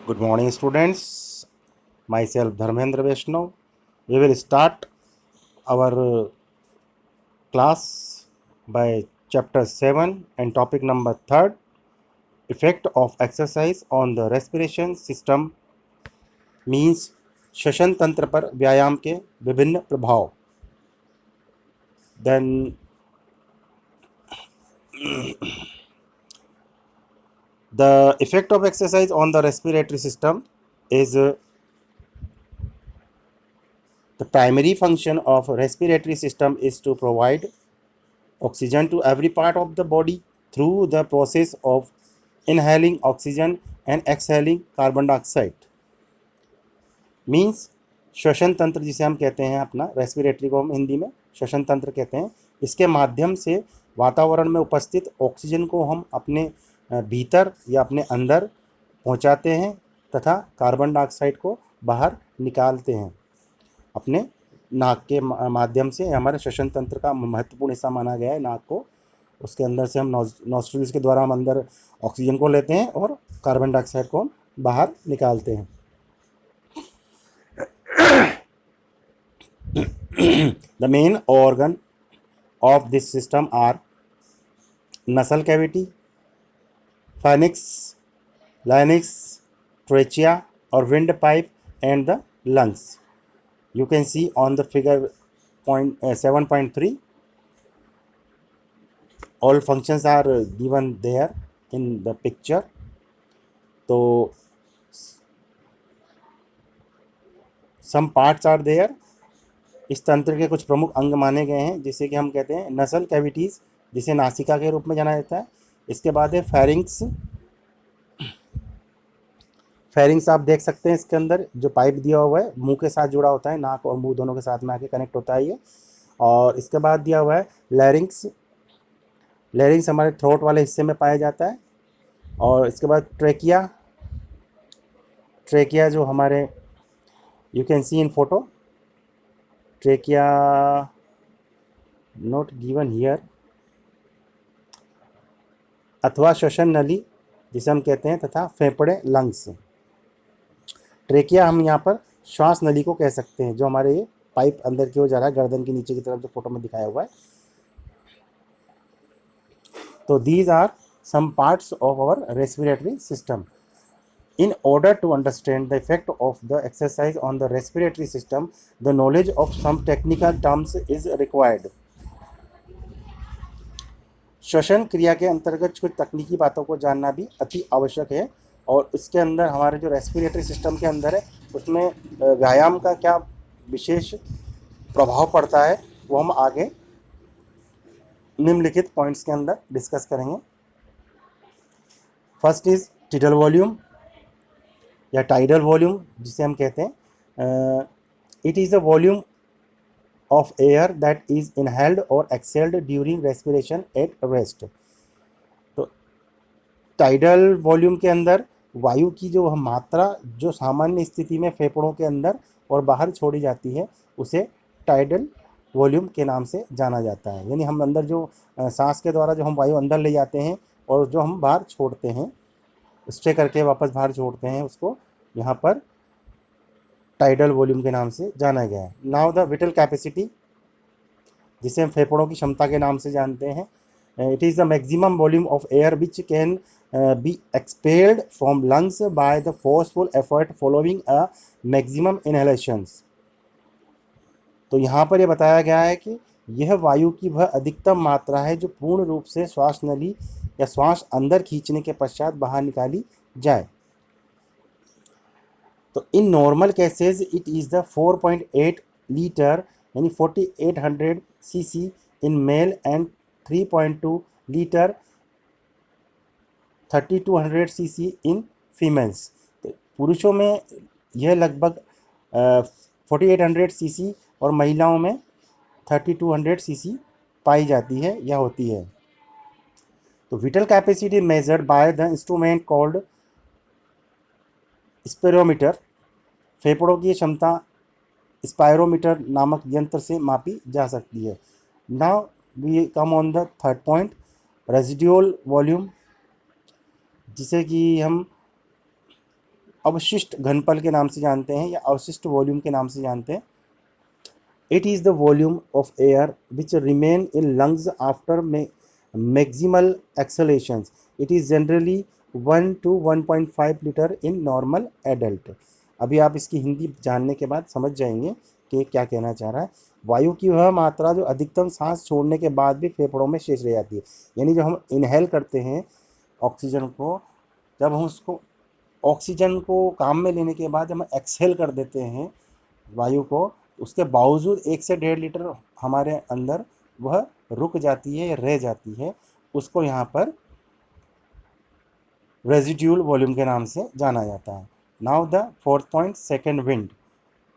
Good morning, students. Myself Dharmendra Vaishnav. We will start our class by chapter 7 and topic number 3, effect of exercise on the respiration system, means श्वसन तंत्र पर व्यायाम के विभिन्न प्रभाव. Then the effect of exercise on the respiratory system is the primary function of respiratory system is to provide oxygen to every part of the body through the process of inhaling oxygen and exhaling carbon dioxide. Means श्वसन तंत्र जिसे हम कहते हैं, अपना respiratory को हम हिंदी में श्वसन तंत्र कहते हैं, इसके माध्यम से वातावरण में उपस्थित ऑक्सीजन को हम अपने भीतर या अपने अंदर पहुंचाते हैं तथा कार्बन डाइऑक्साइड को बाहर निकालते हैं. अपने नाक के माध्यम से हमारे श्वसन तंत्र का महत्वपूर्ण हिस्सा माना गया है नाक को. उसके अंदर से हम नॉस्ट्रिल्स के द्वारा हम अंदर ऑक्सीजन को लेते हैं और कार्बन डाइऑक्साइड को हम बाहर निकालते हैं. The main organ of this system are nasal cavity, pharynx, larynx, trachea or windpipe, and the lungs. You can see on the figure 7.3. All functions are given there in the picture. So some parts are there. इस तंत्र के कुछ प्रमुख अंग माने गए हैं, जिसे कि हम कहते हैं नसल कैविटीज़, जिसे नासिका के रूप में जाना जाता है. इसके बाद है फेरिंग्स. फेरिंग्स आप देख सकते हैं, इसके अंदर जो पाइप दिया हुआ है मुंह के साथ जुड़ा होता है, नाक और मुंह दोनों के साथ में आके कनेक्ट होता है ये. और इसके बाद दिया हुआ है लैरिंग्स. लैरिंग्स हमारे थ्रोट वाले हिस्से में पाया जाता है. और इसके बाद ट्रेकिया. ट्रेकिया जो हमारे you can see in photo. Trachea not given here. अथवा श्वसन नली जिसे हम कहते हैं, तथा फेफड़े लंग्स. ट्रेकिया हम यहाँ पर श्वास नली को कह सकते हैं, जो हमारे ये पाइप अंदर की ओर जा रहा है गर्दन के नीचे की तरफ, जो फोटो में दिखाया हुआ है. तो these are some parts of our respiratory system. In order to understand the effect of the exercise on the respiratory system, the knowledge of some technical terms is required. श्वसन क्रिया के अंतर्गत कुछ तकनीकी बातों को जानना भी अति आवश्यक है. और इसके अंदर हमारे जो रेस्पिरेटरी सिस्टम के अंदर है, उसमें व्यायाम का क्या विशेष प्रभाव पड़ता है, वो हम आगे निम्नलिखित पॉइंट्स के अंदर डिस्कस करेंगे. फर्स्ट इज टिडल वॉल्यूम या टाइडल वॉल्यूम जिसे हम कहते हैं. It is a volume of air that is inhaled और exhaled during respiration at rest. तो टाइडल वॉल्यूम के अंदर वायु की जो मात्रा जो सामान्य स्थिति में फेफड़ों के अंदर और बाहर छोड़ी जाती है, उसे टाइडल वॉल्यूम के नाम से जाना जाता है. यानी हम अंदर जो सांस के द्वारा जो हम वायु अंदर ले जाते हैं और जो हम बाहर छोड़ते हैं, स्टे करके वापस बाहर छोड़ते हैं, उसको यहाँ पर टाइडल वॉल्यूम के नाम से जाना गया है. नाउ द विटल कैपेसिटी जिसे हम फेफड़ों की क्षमता के नाम से जानते हैं. It is the maximum volume of air which can be expelled from lungs by the forceful effort following a maximum inhalations. तो यहाँ पर यह बताया गया है कि यह वायु की वह अधिकतम मात्रा है जो पूर्ण रूप से श्वास नली या श्वास अंदर खींचने के पश्चात बाहर निकाली जाए. तो in normal cases it is the 4.8 litre यानी 4800 CC in male and 3.2 litre 3200 CC in females. तो पुरुषों में यह लगभग 4800 सीसी और महिलाओं में 3200 सीसी पाई जाती है या होती है. तो whittle capacity measured by the instrument called spherometer. फेफड़ों की क्षमता स्पायरोमीटर नामक यंत्र से मापी जा सकती है. Now we come on the third point, residual volume, जिसे कि हम अवशिष्ट घनफल के नाम से जानते हैं या अवशिष्ट वॉल्यूम के नाम से जानते हैं। It is the volume of air which remain in lungs after maximal exhalations. It is generally 1 to 1.5 litre in normal adult. अभी आप इसकी हिंदी जानने के बाद समझ जाएंगे कि क्या कहना चाह रहा है। वायु की वह मात्रा जो अधिकतम सांस छोड़ने के बाद भी फेफड़ों में शेष रह जाती है, यानी जो हम इनहेल करते हैं ऑक्सीजन को, जब हम उसको ऑक्सीजन को काम में लेने के बाद जब हम एक्सहेल कर देते हैं वायु को, उसके बावजूद 1 से 1.5 लीटर हमारे अंदर वह रुक जाती है या रह जाती है, उसको यहाँ पर रेजिड्यूल वॉल्यूम के नाम से जाना जाता है। Now the fourth point, second wind.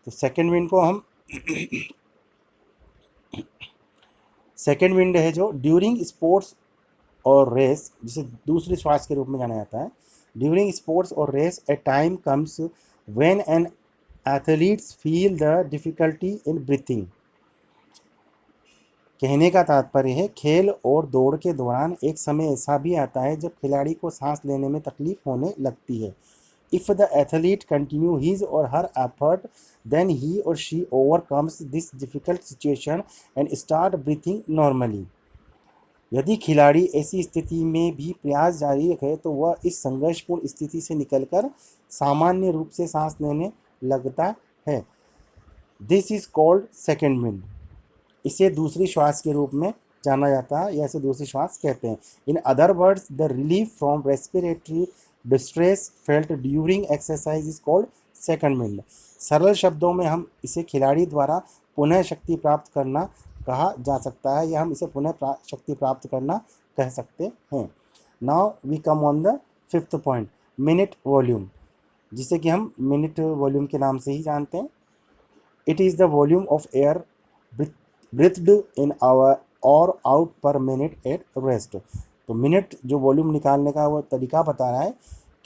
तो सेकेंड विंड को हम सेकेंड विंड है जो ड्यूरिंग स्पोर्ट्स और रेस, जिसे दूसरी श्वास के रूप में जाना जाता है। ड्यूरिंग स्पोर्ट्स और race a time comes when an athletes feel the difficulty in breathing. कहने का तात्पर्य है खेल और दौड़ के दौरान एक समय ऐसा भी आता है जब खिलाड़ी को सांस लेने में तकलीफ होने लगती है। If the athlete continue his और हर एफर्ट देन ही और she overcomes this difficult situation and start breathing normally. यदि खिलाड़ी ऐसी स्थिति में भी प्रयास जारी रखे तो वह इस संघर्षपूर्ण स्थिति से निकलकर सामान्य रूप से सांस लेने लगता है। This is called second wind. इसे दूसरी श्वास के रूप में जाना जाता है या इसे दूसरी श्वास कहते हैं। In other words, the relief from respiratory distress felt during exercise is called second wind. सरल शब्दों में हम इसे खिलाड़ी द्वारा पुनः शक्ति प्राप्त करना कहा जा सकता है या हम इसे पुनः शक्ति प्राप्त करना कह सकते हैं। Now we come on the fifth point, minute volume, जिसे कि हम मिनट वॉल्यूम के नाम से ही जानते हैं। It is the volume of air breathed in our और out per minute at rest. तो मिनट जो वॉल्यूम निकालने का वो तरीका बता रहा है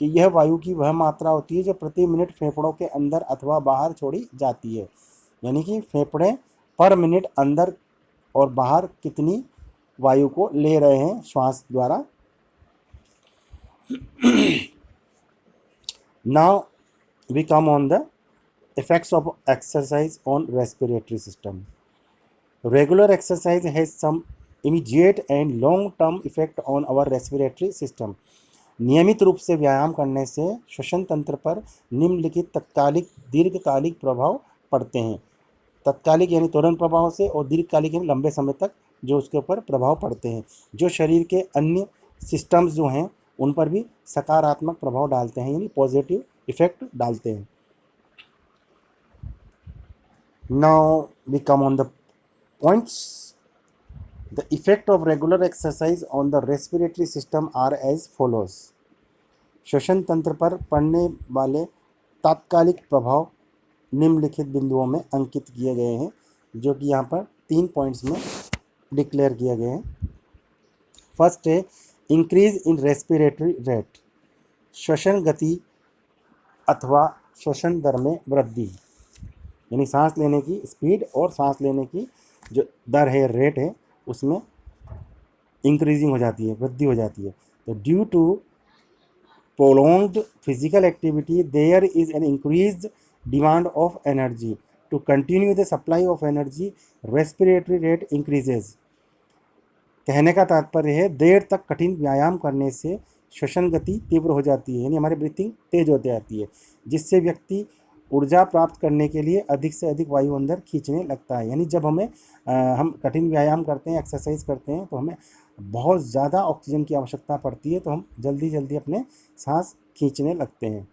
कि यह वायु की वह मात्रा होती है जो प्रति मिनट फेफड़ों के अंदर अथवा बाहर छोड़ी जाती है, यानी कि फेफड़े पर मिनट अंदर और बाहर कितनी वायु को ले रहे हैं श्वास द्वारा। Now we come on the effects of exercise on respiratory system. Regular exercise has some immediate and long term effect on our respiratory system. नियमित रूप से व्यायाम करने से श्वसन तंत्र पर निम्नलिखित तत्कालिक दीर्घकालिक प्रभाव पड़ते हैं। तत्कालिक यानी तुरंत प्रभाव से, और दीर्घकालिक यानी लंबे समय तक जो उसके ऊपर प्रभाव पड़ते हैं, जो शरीर के अन्य सिस्टम्स जो हैं उन पर भी सकारात्मक प्रभाव डालते हैं, यानी पॉजिटिव इफेक्ट डालते हैं। Now we come on the points. The effect of regular exercise on the respiratory system are as follows. श्वसन तंत्र पर पड़ने वाले तात्कालिक प्रभाव निम्नलिखित बिंदुओं में अंकित किए गए हैं, जो कि यहाँ पर 3 पॉइंट्स में डिक्लेयर किए गए हैं। फर्स्ट है इंक्रीज इन रेस्पिरेटरी रेट, श्वसन गति अथवा श्वसन दर में वृद्धि, यानी सांस लेने की स्पीड और सांस लेने की जो दर है, रेट है, उसमें इंक्रीजिंग हो जाती है, वृद्धि हो जाती है। तो due to prolonged physical activity there is an increased demand of energy to continue the supply of energy, respiratory rate increases. कहने का तात्पर्य है देर तक कठिन व्यायाम करने से श्वसन गति तीव्र हो जाती है, यानी हमारी ब्रीथिंग तेज होती जाती है, जिससे व्यक्ति ऊर्जा प्राप्त करने के लिए अधिक से अधिक वायु अंदर खींचने लगता है। यानी जब हम कठिन व्यायाम करते हैं, एक्सरसाइज करते हैं, तो हमें बहुत ज़्यादा ऑक्सीजन की आवश्यकता पड़ती है, तो हम जल्दी जल्दी अपने सांस खींचने लगते हैं।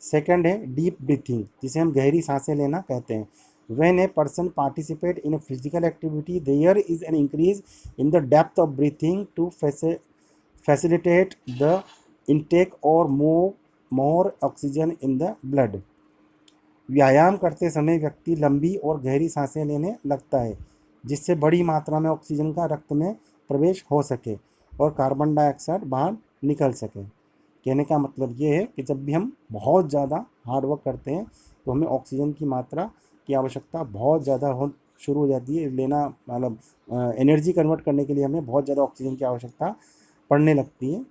सेकंड है डीप ब्रीथिंग, जिसे हम गहरी सांसें लेना कहते हैं। When a person participate in a physical activity there is an increase in the depth of breathing to facilitate the intake और more oxygen in the blood. व्यायाम करते समय व्यक्ति लंबी और गहरी सांसें लेने लगता है, जिससे बड़ी मात्रा में ऑक्सीजन का रक्त में प्रवेश हो सके और कार्बन डाइऑक्साइड बाहर निकल सके। कहने का मतलब ये है कि जब भी हम बहुत ज़्यादा हार्ड वर्क करते हैं तो हमें ऑक्सीजन की मात्रा की आवश्यकता बहुत ज़्यादा हो शुरू हो जाती है, लेना मतलब एनर्जी कन्वर्ट करने के लिए हमें बहुत ज़्यादा ऑक्सीजन की आवश्यकता पड़ने लगती है।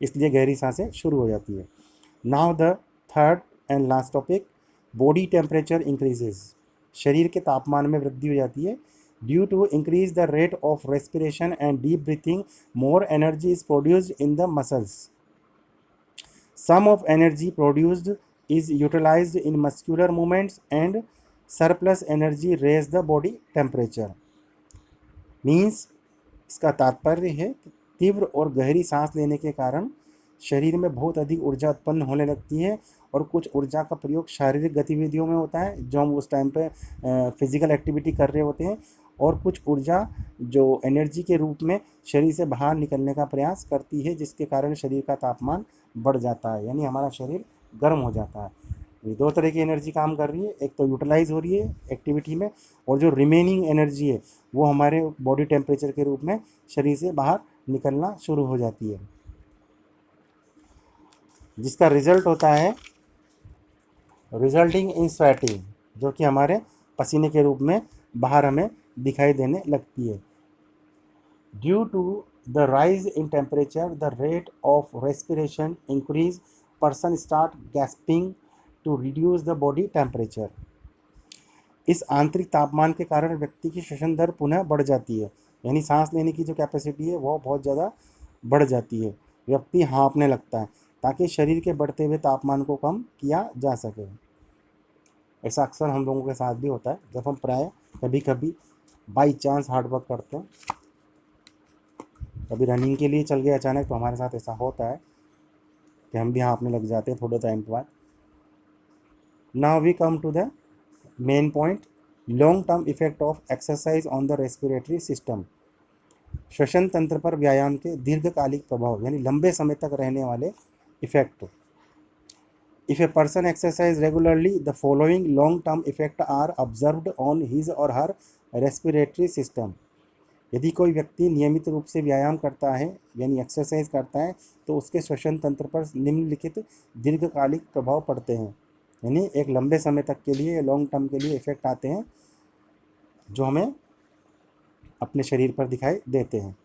इसलिए गहरी सांसें शुरू हो जाती है। Now the third and last topic, body temperature increases. शरीर के तापमान में वृद्धि हो जाती है। Due to increase the rate of respiration and deep breathing, more energy is produced in the muscles. Some of energy produced is utilized in muscular movements and surplus energy raise the body temperature। Means इसका तात्पर्य है कि तीव्र और गहरी सांस लेने के कारण शरीर में बहुत अधिक ऊर्जा उत्पन्न होने लगती है और कुछ ऊर्जा का प्रयोग शारीरिक गतिविधियों में होता है जो हम उस टाइम पे फिजिकल एक्टिविटी कर रहे होते हैं, और कुछ ऊर्जा जो एनर्जी के रूप में शरीर से बाहर निकलने का प्रयास करती है, जिसके कारण शरीर का तापमान बढ़ जाता है, यानी हमारा शरीर गर्म हो जाता है। ये दो तरह की एनर्जी काम कर रही है, एक तो यूटिलाइज हो रही है एक्टिविटी में, और जो रिमेनिंग एनर्जी है वो हमारे बॉडी टेम्परेचर के रूप में शरीर से बाहर निकलना शुरू हो जाती है, जिसका रिजल्ट होता है रिजल्टिंग इन स्वेटिंग, जो कि हमारे पसीने के रूप में बाहर हमें दिखाई देने लगती है। Due to the rise in temperature the rate of respiration increase, person start gasping to reduce the body temperature. इस आंतरिक तापमान के कारण व्यक्ति की श्वसन दर पुनः बढ़ जाती है, यानी सांस लेने की जो कैपेसिटी है वो बहुत ज़्यादा बढ़ जाती है। व्यक्ति हाँफने लगता है ताकि शरीर के बढ़ते हुए तापमान को कम किया जा सके। ऐसा अक्सर हम लोगों के साथ भी होता है जब हम प्राय कभी कभी बाई चांस हार्ड वर्क करते हैं, कभी रनिंग के लिए चल गए अचानक, तो हमारे साथ ऐसा होता है कि हम भी हाँफने लग जाते हैं थोड़े टाइम के बाद। Now we come to the main point, long term effect of exercise on the respiratory system. श्वसन तंत्र पर व्यायाम के दीर्घकालिक प्रभाव, यानी लंबे समय तक रहने वाले effect. If a person exercise regularly, the following long term effect are observed on his और हर रेस्पिरेटरी सिस्टम। यदि कोई व्यक्ति नियमित रूप से व्यायाम करता है यानी एक्सरसाइज करता है, तो उसके श्वसन तंत्र पर निम्नलिखित दीर्घकालिक प्रभाव पड़ते हैं, यानी एक लंबे समय तक के लिए, लॉन्ग टर्म के लिए इफेक्ट आते हैं जो हमें अपने शरीर पर दिखाई देते हैं।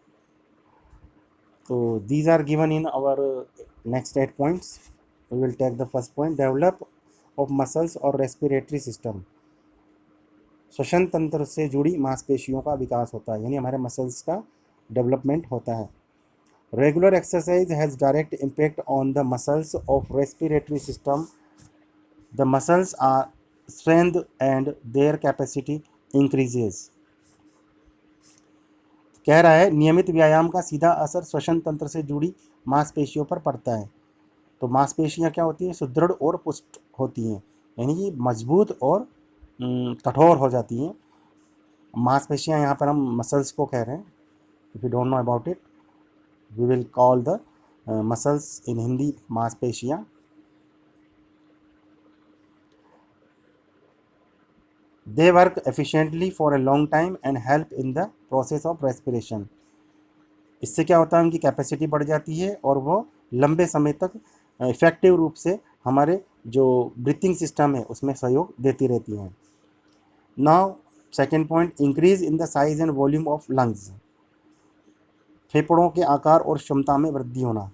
तो these are given in our next 8 points. We will take the first point, develop of muscles और रेस्पिरेटरी सिस्टम। श्वसन तंत्र से जुड़ी मांसपेशियों का विकास होता है, यानी हमारे मसल्स का डेवलपमेंट होता है। Regular exercise has direct impact on the muscles of respiratory system. The muscles are strength and their capacity increases. कह रहा है नियमित व्यायाम का सीधा असर श्वसन तंत्र से जुड़ी मांसपेशियों पर पड़ता है। तो मांसपेशियां क्या होती हैं, सुदृढ़ और पुष्ट होती हैं, यानी कि मजबूत और कठोर हो जाती हैं। मांसपेशियां यहाँ पर हम मसल्स को कह रहे हैं। If you don't know about it, we will call the muscles in Hindi मांसपेशियां। They work efficiently for a long time and help in the process of respiration. इससे क्या होता है, उनकी कैपेसिटी बढ़ जाती है और वो लंबे समय तक इफेक्टिव रूप से हमारे जो ब्रीथिंग सिस्टम है उसमें सहयोग देती रहती हैं। Now second point, increase in the size and volume of lungs. फेफड़ों के आकार और क्षमता में वृद्धि होना।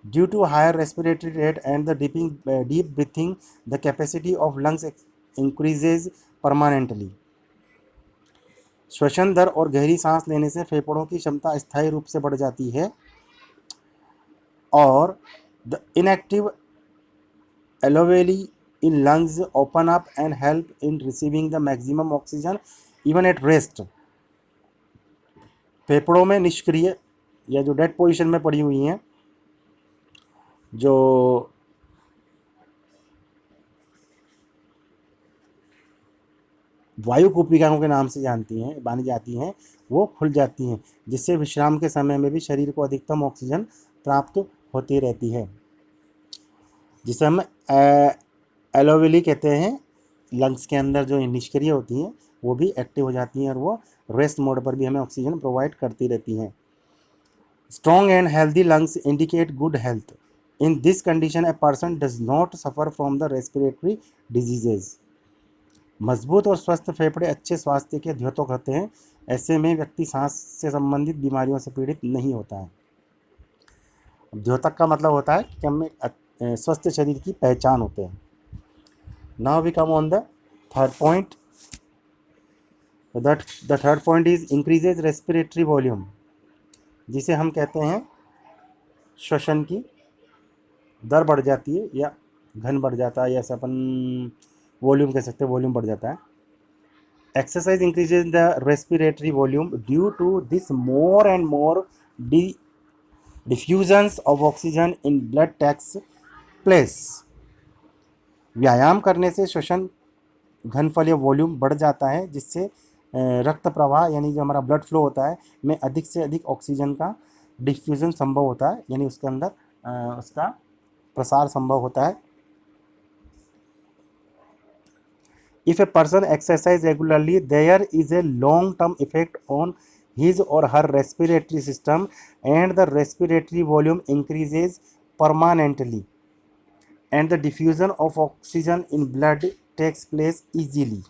Due to higher respiratory rate and the deep breathing, the capacity of lungs increases permanently. श्वसन दर और गहरी सांस लेने से फेफड़ों की क्षमता स्थायी रूप से बढ़ जाती है और the inactive alveoli in lungs open up and help in receiving the maximum oxygen even at rest। फेफड़ों में निष्क्रिय या जो डेड पोजीशन में पड़ी हुई हैं, जो वायु कूपिकाओं के नाम से मानी जाती हैं, वो खुल जाती हैं, जिससे विश्राम के समय में भी शरीर को अधिकतम ऑक्सीजन प्राप्त होती रहती है, जिसे हम एलोवेली कहते हैं। लंग्स के अंदर जो निष्क्रिय होती हैं वो भी एक्टिव हो जाती हैं और वो रेस्ट मोड पर भी हमें ऑक्सीजन प्रोवाइड करती रहती हैं। Strong and healthy lungs indicate good health. In this condition a person does not suffer from the respiratory diseases. मजबूत और स्वस्थ फेफड़े अच्छे स्वास्थ्य के द्योतक होते हैं। ऐसे में व्यक्ति सांस से संबंधित बीमारियों से पीड़ित नहीं होता है। द्योतक का मतलब होता है कि हमें स्वस्थ शरीर की पहचान होते हैं। Now we come on the third point. The third point is increases respiratory volume, जिसे हम कहते हैं श्वसन की दर बढ़ जाती है या घन बढ़ जाता है, या ऐसा अपन वॉल्यूम कह सकते हैं, वॉल्यूम बढ़ जाता है। Exercise increases the respiratory volume due to this more and more diffusions of oxygen in blood takes place. व्यायाम करने से श्वसन घनफल या वॉल्यूम बढ़ जाता है, जिससे रक्त प्रवाह यानी जो हमारा ब्लड फ्लो होता है में अधिक से अधिक ऑक्सीजन का डिफ्यूजन संभव होता है, यानी उसके अंदर उसका प्रसार संभव होता है। If a person exercise regularly, there is a long-term effect on his or her respiratory system, and the respiratory volume increases permanently, and the diffusion of oxygen in blood takes place easily.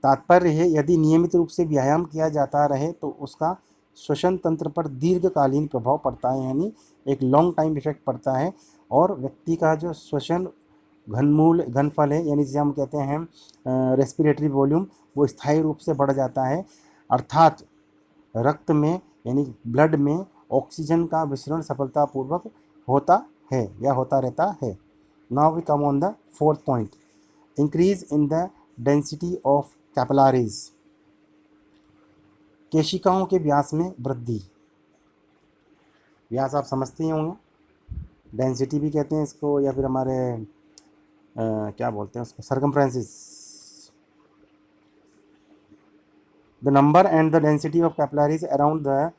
तात्पर्य है, यदि नियमित रूप से व्यायाम किया जाता रहे तो उसका श्वसन तंत्र पर दीर्घकालीन प्रभाव पड़ता है, यानी एक लॉन्ग टाइम इफेक्ट पड़ता है, और व्यक्ति का जो श्वसन घनफल है, यानी जिसे हम कहते हैं रेस्पिरेटरी वॉल्यूम, वो स्थायी रूप से बढ़ जाता है, अर्थात रक्त में यानी ब्लड में ऑक्सीजन का विसरण सफलतापूर्वक होता है या होता रहता है। Now we come on the fourth point, increase in the density of capillaries, केशिकाओं के व्यास में वृद्धि। व्यास आप समझते ही होंगे, डेंसिटी भी कहते हैं इसको, या फिर हमारे क्या बोलते हैं उसको, circumferences. The number and the density of capillaries around the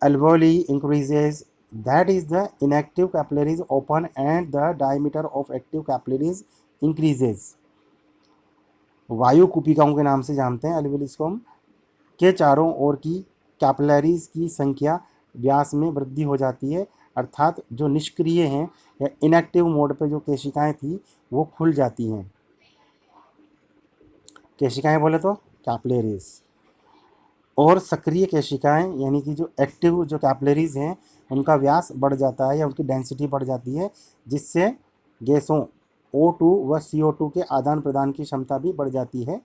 alveoli increases, that is the inactive capillaries open and the diameter of active capillaries increases। वायु कूपिकाओं के नाम से जानते हैं alveolis को हम, के चारों ओर की कैपिलरीज की संख्या व्यास में वृद्धि हो जाती है, अर्थात जो निष्क्रिय हैं या इनएक्टिव मोड पे जो केशिकाएं थी वो खुल जाती हैं। केशिकाएं बोले तो कैपिलरीज, और सक्रिय केशिकाएं यानी कि जो एक्टिव जो कैपिलरीज हैं उनका व्यास बढ़ जाता है या उनकी डेंसिटी बढ़ जाती है, जिससे गैसों O2 व CO2 के आदान प्रदान की क्षमता भी बढ़ जाती है,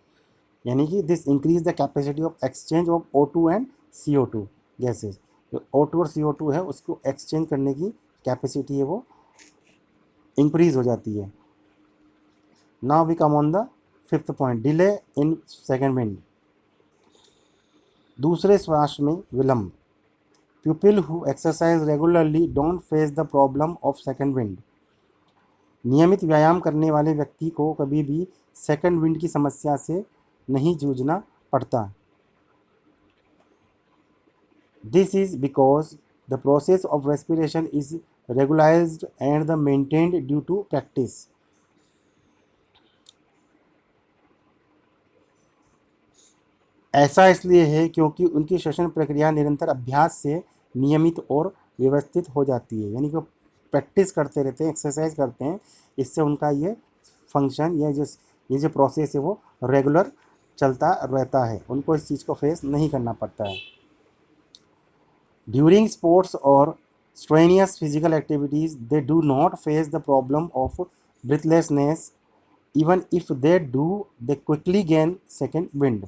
यानी कि this increase the capacity of exchange of O2 and CO2 gases. जो O2 और CO2 है उसको एक्सचेंज करने की कैपेसिटी है वो इंक्रीज हो जाती है। Now we come on the fifth point, delay in second wind, दूसरे श्वास में विलंब। People who exercise regularly don't face the problem of second wind, नियमित व्यायाम करने वाले व्यक्ति को कभी भी सेकेंड विंड की समस्या से नहीं जूझना पड़ता। This is because the process of respiration is regularized and the maintained due to practice. ऐसा इसलिए है क्योंकि उनकी श्वसन प्रक्रिया निरंतर अभ्यास से नियमित और व्यवस्थित हो जाती है, यानी कि प्रैक्टिस करते रहते हैं, एक्सरसाइज करते हैं, इससे उनका ये फंक्शन या ये जो प्रोसेस है वो रेगुलर चलता रहता है, उनको इस चीज़ को फेस नहीं करना पड़ता है। ड्यूरिंग स्पोर्ट्स और strenuous physical activities they do not face the problem of breathlessness, even if they do they quickly gain second wind.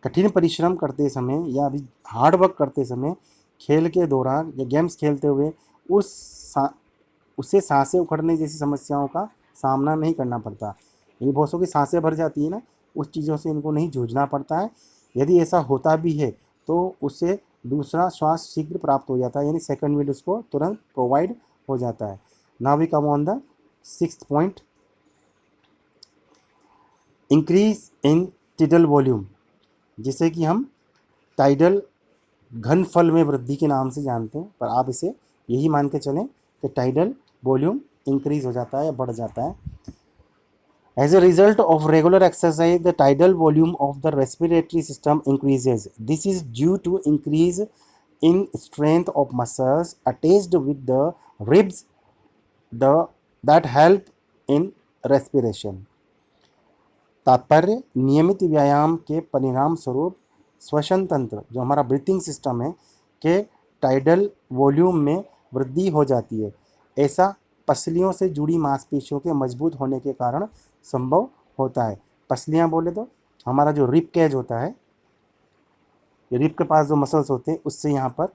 कठिन परिश्रम करते समय या अभी हार्ड वर्क करते समय, खेल के दौरान या गेम्स खेलते हुए उससे सांसें उखड़ने जैसी समस्याओं का सामना नहीं करना पड़ता। ये बहुत की सांसें भर जाती है ना, उस चीज़ों से इनको नहीं जूझना पड़ता है। यदि ऐसा होता भी है तो उससे दूसरा श्वास शीघ्र प्राप्त हो जाता है, यानी सेकंड विंड उसको तुरंत प्रोवाइड हो जाता है। Now we come on the sixth point, increase in tidal volume, जिसे कि हम टाइडल घनफल में वृद्धि के नाम से जानते हैं, पर आप इसे यही मान के चलें कि टाइडल वॉल्यूम इंक्रीज हो जाता है या बढ़ जाता है। As a result of regular exercise the tidal volume of the respiratory system increases. This is due to increase in strength of muscles attached with the ribs that help in respiration. तात्पर्य, नियमित व्यायाम के परिणाम स्वरूप श्वसन तंत्र जो हमारा ब्रीथिंग सिस्टम है के टाइडल वॉल्यूम में वृद्धि हो जाती है। ऐसा पसलियों से जुड़ी मांसपेशियों के मजबूत होने के कारण संभव होता है। पसलियाँ बोले तो हमारा जो रिब कैज होता है, रिब के पास जो मसल्स होते हैं, उससे यहाँ पर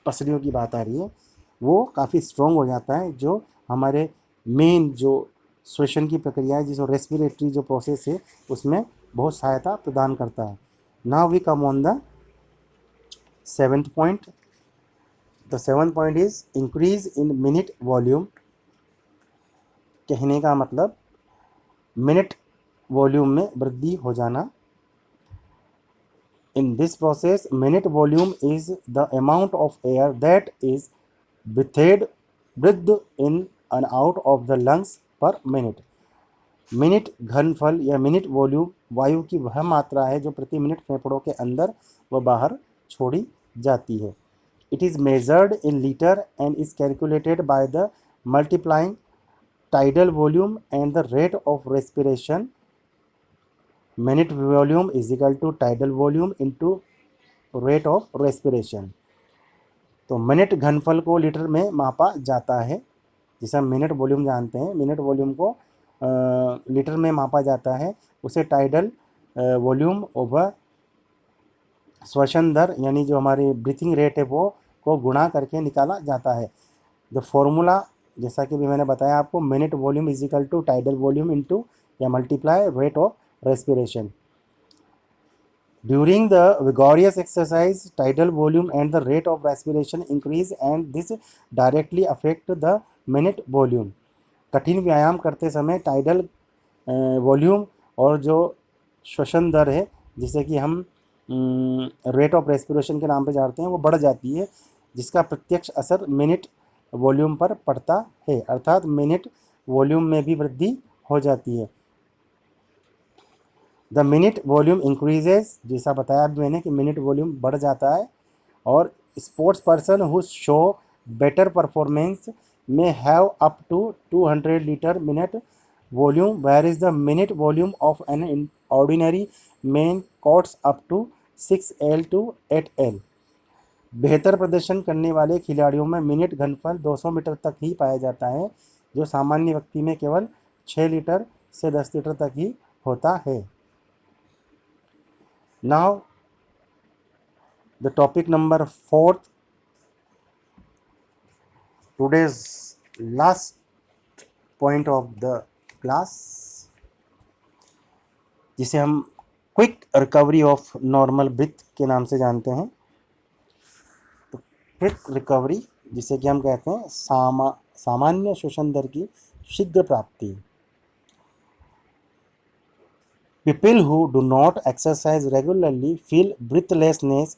पसलियों की बात आ रही है, वो काफ़ी स्ट्रॉन्ग हो जाता है, जो हमारे मेन जो श्वसन की प्रक्रिया है, जिसको रेस्पिरेटरी जो प्रोसेस है, उसमें बहुत सहायता प्रदान करता है। Now we come on the seventh point. The seventh point is increase in minute volume. कहने का मतलब मिनट वॉल्यूम में वृद्धि हो जाना। In this process, minute volume is the amount of air that is breathed in and out of the lungs per minute. Minute घनफल या minute volume वायु की वह मात्रा है जो प्रति मिनट फेफड़ों के अंदर व बाहर छोड़ी जाती है। It is measured in liter and is calculated by the multiplying tidal volume and the rate of respiration. Minute volume is equal to tidal volume into rate of respiration. तो मिनट घनफल को लीटर में मापा जाता है, जिसे हम minute volume जानते हैं। मिनट वॉल्यूम को लीटर में मापा जाता है, उसे टाइडल वॉल्यूम ओवर श्वसन दर यानी जो हमारी ब्रीथिंग रेट है वो को गुणा करके निकाला जाता है। जो फॉर्मूला जैसा कि भी मैंने बताया आपको, minute volume is equal to tidal volume into या multiply rate of respiration. During the vigorous exercise, tidal volume and the rate of respiration increase and this directly affect the minute volume. कठिन व्यायाम करते समय tidal volume और जो श्वसन दर है, जिसे कि हम रेट ऑफ रेस्पिरेशन के नाम पे जानते हैं, वो बढ़ जाती है, जिसका प्रत्यक्ष असर मिनट वॉल्यूम पर पड़ता है। अर्थात मिनट वॉल्यूम में भी वृद्धि हो जाती है। द मिनट वॉल्यूम इंक्रीजेज, जैसा बताया भी मैंने कि मिनट वॉल्यूम बढ़ जाता है। और sports person who show better performance में have up to 200 litre minute volume, where is the minute volume of an ordinary man quotes up to 6L to 8L। बेहतर प्रदर्शन करने वाले खिलाड़ियों में मिनट घनफल 200 मीटर तक ही पाया जाता है, जो सामान्य व्यक्ति में केवल 6 लीटर से 10 लीटर तक ही होता है। Now the topic number 4, today's last point of the class, जिसे हम quick recovery of normal breath के नाम से जानते हैं। तो क्विक रिकवरी, जिसे कि हम कहते हैं सामान्य श्वसन दर की शीघ्र प्राप्ति। People who do not exercise regularly feel breathlessness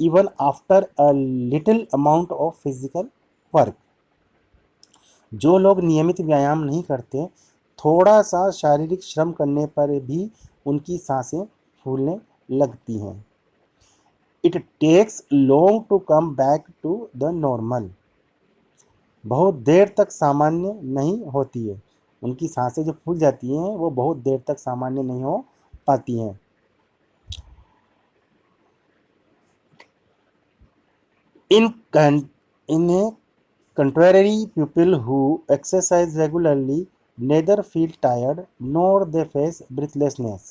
even after a little amount of physical work. जो लोग नियमित व्यायाम नहीं करते, थोड़ा सा शारीरिक श्रम करने पर भी उनकी सांसें फूलने लगती हैं। It takes long to come back to the normal. बहुत देर तक सामान्य नहीं होती है। उनकी सांसें जो फूल जाती हैं वो बहुत देर तक सामान्य नहीं हो पाती हैं। In a contrary, people who exercise regularly neither feel tired nor they face breathlessness.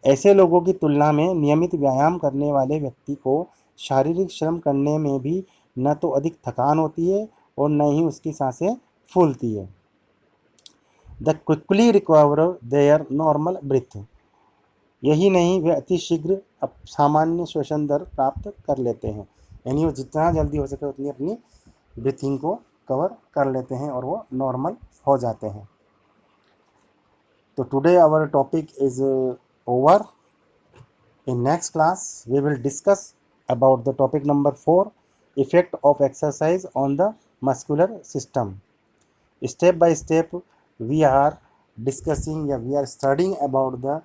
ऐसे लोगों की तुलना में नियमित व्यायाम करने वाले व्यक्ति को शारीरिक श्रम करने में भी न तो अधिक थकान होती है और न ही उसकी सांसें फूलती है। The quickly recover their normal breath. यही नहीं, वे अति शीघ्र सामान्य श्वसन दर प्राप्त कर लेते हैं, यानी वो जितना जल्दी हो सके उतनी अपनी ब्रीथिंग को कवर कर लेते हैं और वो नॉर्मल हो जाते हैं। तो today our topic is over. In next class we will discuss about the topic number 4, effect of exercise on the muscular system. Step by step we are discussing, we are studying about the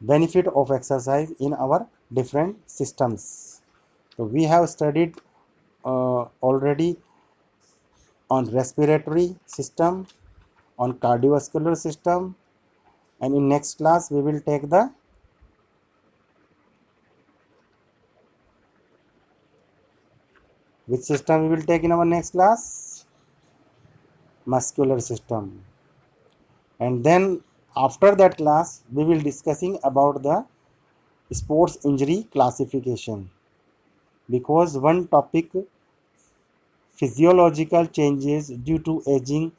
benefit of exercise in our different systems. So we have studied already on respiratory system, on cardiovascular system, and in next class we will take the Which system we will take in our next class? Muscular system. And then after that class we will discussing about the sports injury classification, because one topic, physiological changes due to aging,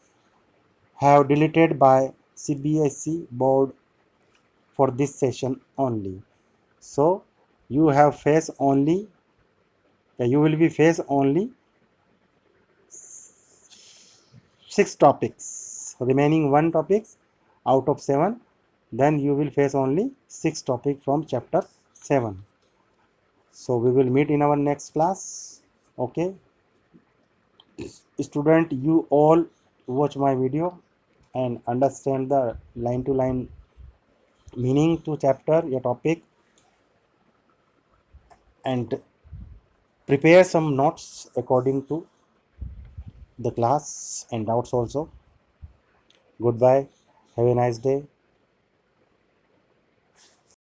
have deleted by CBSE board for this session only. So you have face only, you will be face only 6 topics, remaining 1 topics out of 7, then you will face only 6 topic from chapter 7. So we will meet in our next class. Okay, student, you all watch my video and understand the line to line meaning to chapter, your topic, and prepare some notes according to the class and doubts also. Goodbye, have a nice day.